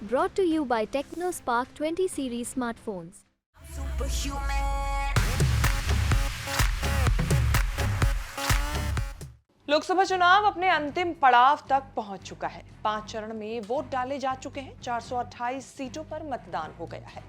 Brought to you by TechnoSpark 20 series smartphones. Lok Sabha चुनाव अपने अंतिम पड़ाव तक पहुंच चुका है। 5 चरण में वोट डाले जा चुके हैं। 428 सीटों पर मतदान हो गया है।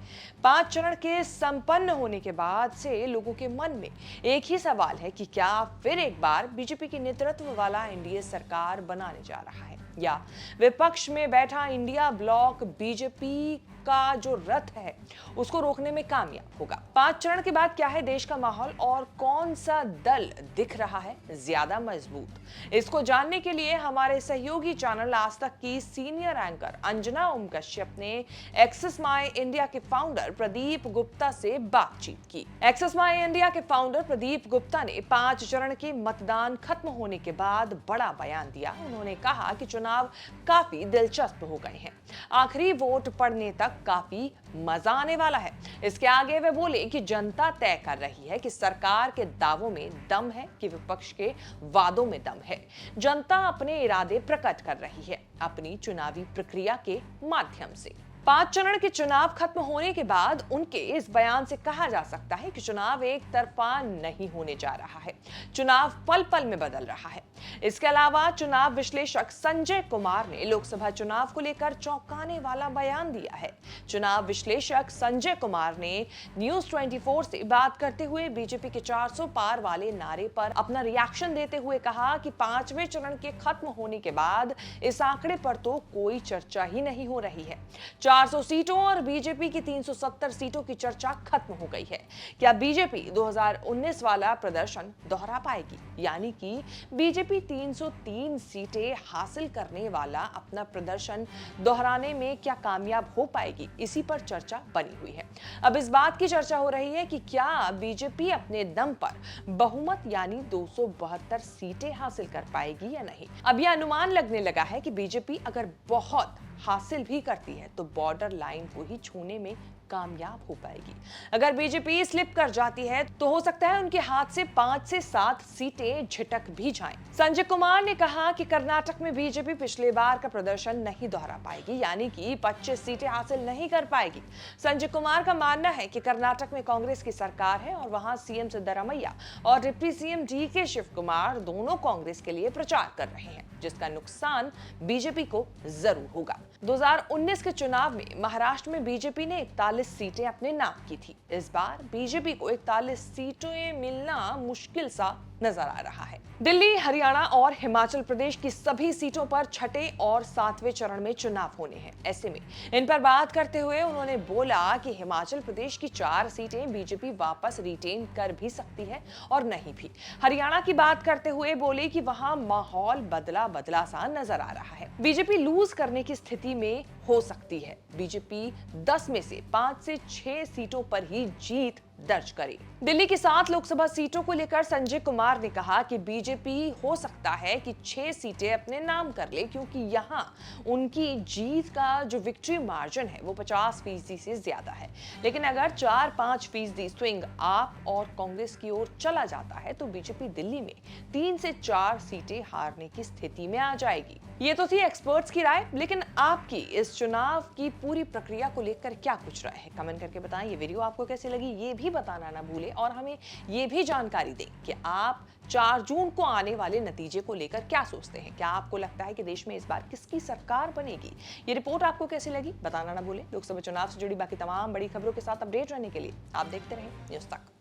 5 चरण के संपन्न होने के बाद से लोगों के मन में एक ही सवाल है कि क्या फिर एक बार बीजेपी के नेतृत्व वाला एनडीए सरकार बनाने जा रहा है या विपक्ष में बैठा इंडिया ब्लॉक बीजेपी का जो रथ है उसको रोकने में कामयाब होगा। 5 चरण के बाद क्या है देश का माहौल और कौन सा दल दिख रहा है ज्यादा मजबूत, इसको जानने के लिए हमारे सहयोगी चैनल आज तक की सीनियर एंकर अंजना ओम कश्यप ने एक्सेस माई इंडिया के फाउंडर प्रदीप गुप्ता से बातचीत की। एक्सेस माई इंडिया के फाउंडर प्रदीप गुप्ता ने 5 चरण के मतदान खत्म होने के बाद बड़ा बयान दिया। उन्होंने कहा कि चुनाव काफी दिलचस्प हो गए हैं, आखिरी वोट पड़ने तक काफी मजा आने वाला है। इसके आगे वे बोले कि जनता तय कर रही है कि सरकार के दावों में दम है कि विपक्ष के वादों में दम है। जनता अपने इरादे प्रकट कर रही है अपनी चुनावी प्रक्रिया के माध्यम से। 5 चरण के चुनाव खत्म होने के बाद उनके इस बयान से कहा जा सकता है कि चुनाव एक तरफा नहीं होने जा रहा है, चुनाव पल पल में बदल रहा है। इसके अलावा चुनाव विश्लेषक संजय कुमार ने लोकसभा चुनाव को लेकर चौंकाने वाला बयान दिया है। चुनाव विश्लेषक संजय कुमार ने न्यूज 24 से बात करते हुए बीजेपी के 400 पार वाले नारे पर अपना रिएक्शन देते हुए कहा कि 5वें चरण के खत्म होने के बाद इस आंकड़े पर तो कोई चर्चा ही नहीं हो रही है। 400 सीटों और बीजेपी की 370 सीटों की चर्चा खत्म हो गई है। क्या बीजेपी 2019 वाला प्रदर्शन दोहरा पाएगी, यानी कि बीजेपी 303 सीटें हासिल करने वाला अपना प्रदर्शन दोहराने में क्या कामयाब हो पाएगी, इसी पर चर्चा बनी हुई है। अब इस बात की चर्चा हो रही है कि क्या बीजेपी अपने दम पर बहुमत यानी 272 सीटें हासिल कर पाएगी या नहीं। अब यह अनुमान लगने लगा है कि बीजेपी अगर बहुत हासिल भी करती है तो बॉर्डर लाइन को ही छूने में कामयाब हो पाएगी। अगर बीजेपी स्लिप कर जाती है तो हो सकता है उनके हाथ से 5 से 7 सीटें झिटक भी जाएं। संजय कुमार ने कहा कि कर्नाटक में बीजेपी पिछले बार का प्रदर्शन नहीं दोहरा पाएगी, यानी कि 25 सीटें हासिल नहीं कर पाएगी। संजय कुमार का मानना है कि कर्नाटक में कांग्रेस की सरकार है और वहां सीएम सिद्धरामैया और deputy CM DK Shivakumar दोनों कांग्रेस के लिए प्रचार कर रहे हैं, जिसका नुकसान बीजेपी को जरूर होगा। 2019 के चुनाव में महाराष्ट्र में बीजेपी ने 41 सीटें अपने नाम की थी। इस बार बीजेपी को 41 सीटें मिलना मुश्किल सा नजर आ रहा है। दिल्ली, हरियाणा और हिमाचल प्रदेश की सभी सीटों पर छठे और 7वें चरण में चुनाव होने हैं। ऐसे में इन पर बात करते हुए उन्होंने बोला कि हिमाचल प्रदेश की 4 सीटें बीजेपी वापस रिटेन कर भी सकती है और नहीं भी। हरियाणा की बात करते हुए बोले कि वहां माहौल बदला बदला सा नजर आ रहा है, बीजेपी लूज करने की स्थिति में हो सकती है। बीजेपी 10 में से 5 से 6 सीटों पर ही जीत दर्ज करे। दिल्ली की 7 लोकसभा सीटों को लेकर संजय कुमार ने कहा कि बीजेपी हो सकता है कि 6 सीटें अपने नाम कर ले, क्योंकि यहां उनकी जीत का जो विक्ट्री मार्जिन है वो 50% से ज्यादा है। लेकिन अगर 4-5% स्विंग आप और कांग्रेस की ओर चला जाता है तो बीजेपी दिल्ली में 3 से 4 सीटें हारने की स्थिति में आ जाएगी। ये तो थी एक्सपर्ट्स की राय, लेकिन आपकी इस चुनाव की पूरी प्रक्रिया को लेकर क्या कुछ राय है, कमेंट करके बताएं। ये वीडियो आपको कैसी लगी ये भी बताना ना भूलें और हमें ये भी जानकारी दें कि आप 4 जून को आने वाले नतीजे को लेकर क्या सोचते हैं। क्या आपको लगता है कि देश में इस बार किसकी सरकार बनेगी? ये रिपोर्ट आपको कैसी लगी बताना ना भूलें। लोकसभा चुनाव से जुड़ी बाकी तमाम बड़ी खबरों के साथ अपडेट रहने के लिए आप देखते रहें न्यूज़ तक।